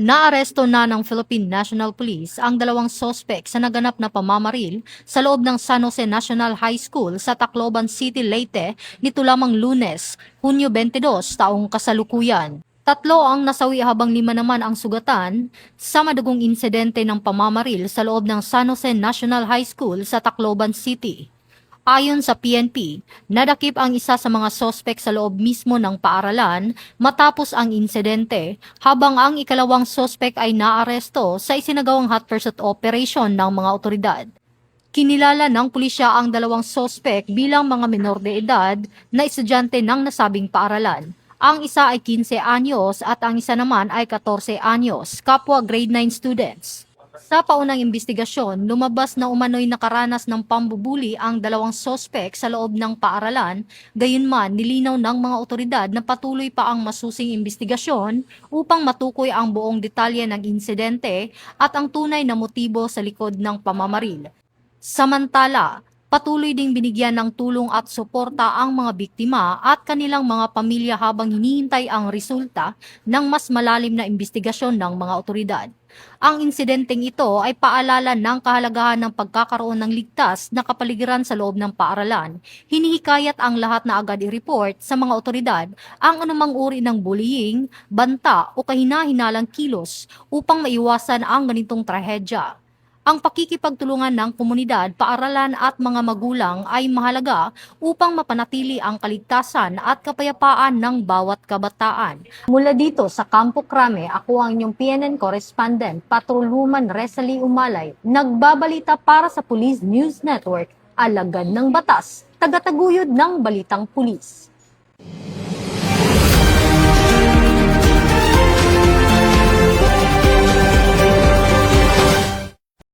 Naaresto na ng Philippine National Police ang dalawang sospek sa naganap na pamamaril sa loob ng San Jose National High School sa Tacloban City, Leyte nito lamang Lunes, Hunyo 22, taong kasalukuyan. Tatlo ang nasawi habang 5 naman ang sugatan sa madugong insidente ng pamamaril sa loob ng San Jose National High School sa Tacloban City. Ayon sa PNP, nadakip ang isa sa mga sospek sa loob mismo ng paaralan matapos ang insidente, habang ang ikalawang sospek ay naaresto sa isinagawang hot pursuit operation ng mga otoridad. Kinilala ng pulisya ang dalawang sospek bilang mga menor de edad na estudyante ng nasabing paaralan. Ang isa ay 15 anyos at ang isa naman ay 14 anyos, kapwa grade 9 students. Sa paunang investigasyon, lumabas na umano'y nakaranas ng pambubuli ang dalawang sospek sa loob ng paaralan, gayunman nilinaw ng mga otoridad na patuloy pa ang masusing investigasyon upang matukoy ang buong detalye ng insidente at ang tunay na motibo sa likod ng pamamaril. Samantala, patuloy ding binigyan ng tulong at suporta ang mga biktima at kanilang mga pamilya habang hinihintay ang resulta ng mas malalim na investigasyon ng mga otoridad. Ang insidenteng ito ay paalala ng kahalagahan ng pagkakaroon ng ligtas na kapaligiran sa loob ng paaralan. Hinihikayat ang lahat na agad i-report sa mga otoridad ang anumang uri ng bullying, banta o kahina-hinalang kilos upang maiwasan ang ganitong trahedya. Ang pakikipagtulungan ng komunidad, paaralan at mga magulang ay mahalaga upang mapanatili ang kaligtasan at kapayapaan ng bawat kabataan. Mula dito sa Campo Crame, ako ang inyong PNN correspondent, Patrolwoman Resalie Umalay, nagbabalita para sa Police News Network, alagad ng batas, tagataguyod ng balitang pulis.